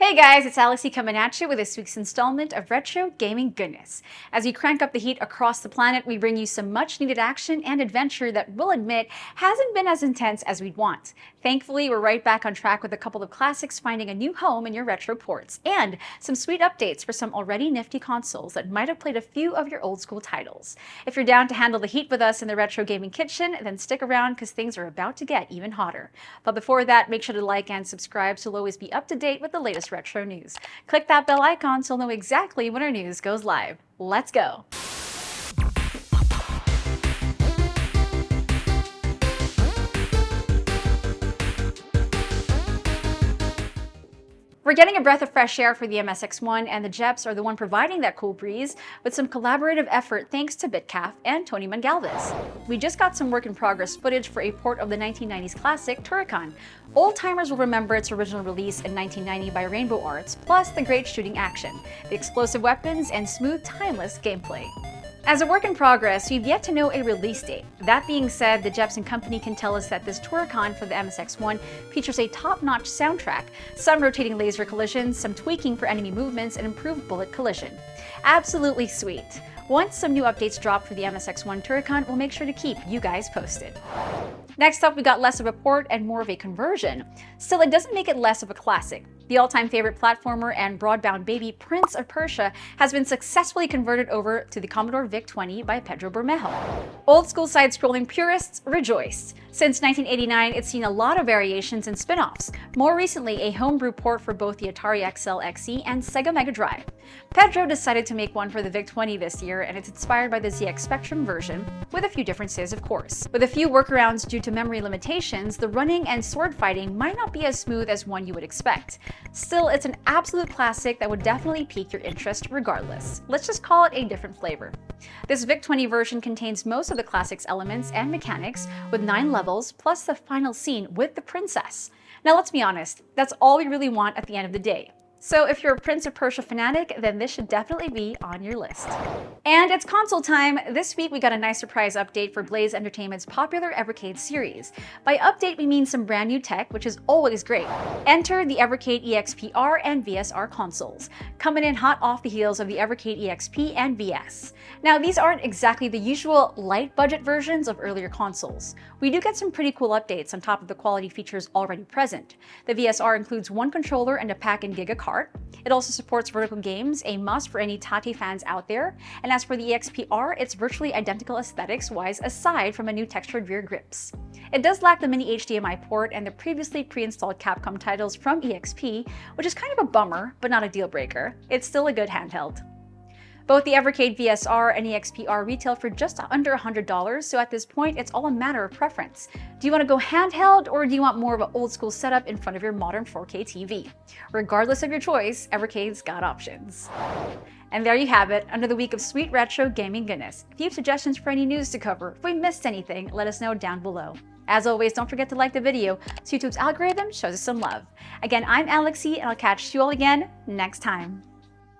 Hey guys, it's Alexi coming at you with this week's installment of Retro Gaming Goodness. As we crank up the heat across the planet, we bring you some much needed action and adventure that we'll admit hasn't been as intense as we'd want. Thankfully, we're right back on track with a couple of classics finding a new home in your retro ports, and some sweet updates for some already nifty consoles that might have played a few of your old school titles. If you're down to handle the heat with us in the Retro Gaming Kitchen, then stick around because things are about to get even hotter. But before that, make sure to like and subscribe so you'll always be up to date with the latest retro news. Click that bell icon so you'll know exactly when our news goes live. Let's go! We're getting a breath of fresh air for the MSX1, and TheGeps are the one providing that cool breeze with some collaborative effort thanks to BitCaf and Tony Mangalvis. We just got some work-in-progress footage for a port of the 1990s classic Turrican. Old-timers will remember its original release in 1990 by Rainbow Arts, plus the great shooting action, the explosive weapons, and smooth, timeless gameplay. As a work in progress, we've yet to know a release date. That being said, TheGeps and company can tell us that this Turrican for the MSX1 features a top-notch soundtrack, some rotating laser collisions, some tweaking for enemy movements, and improved bullet collision. Absolutely sweet. Once some new updates drop for the MSX1 Turrican, we'll make sure to keep you guys posted. Next up, we got less of a port and more of a conversion. Still, it doesn't make it less of a classic. The all-time favorite platformer and broadbound baby Prince of Persia has been successfully converted over to the Commodore Vic-20 by Pedro Bermejo. Old-school side-scrolling purists rejoice. Since 1989, it's seen a lot of variations and spin-offs. More recently, a homebrew port for both the Atari XL XE and Sega Mega Drive. Pedro decided to make one for the Vic-20 this year, and it's inspired by the ZX Spectrum version, with a few differences, of course. With a few workarounds due to memory limitations, the running and sword fighting might not be as smooth as one you would expect. Still, it's an absolute classic that would definitely pique your interest regardless. Let's just call it a different flavor. This Vic-20 version contains most of the classic's elements and mechanics, with 9 levels, plus the final scene with the princess. Now let's be honest, that's all we really want at the end of the day. So if you're a Prince of Persia fanatic, then this should definitely be on your list. And it's console time! This week we got a nice surprise update for Blaze Entertainment's popular Evercade series. By update we mean some brand new tech, which is always great. Enter the Evercade EXP-R and VSR consoles, coming in hot off the heels of the Evercade EXP and VS. Now these aren't exactly the usual light budget versions of earlier consoles. We do get some pretty cool updates on top of the quality features already present. The VSR includes one controller and a pack-in Giga card. It also supports vertical games, a must for any Tate fans out there. And as for the EXP-R, it's virtually identical aesthetics-wise aside from a new textured rear grips. It does lack the mini HDMI port and the previously pre-installed Capcom titles from EXP, which is kind of a bummer, but not a deal breaker. It's still a good handheld. Both the Evercade VSR and EXP-R retail for just under $100, so at this point, it's all a matter of preference. Do you want to go handheld, or do you want more of an old school setup in front of your modern 4K TV? Regardless of your choice, Evercade's got options. And there you have it, another week of sweet retro gaming goodness. If you have suggestions for any news to cover, if we missed anything, let us know down below. As always, don't forget to like the video so YouTube's algorithm shows us some love. Again, I'm Alexi, and I'll catch you all again next time.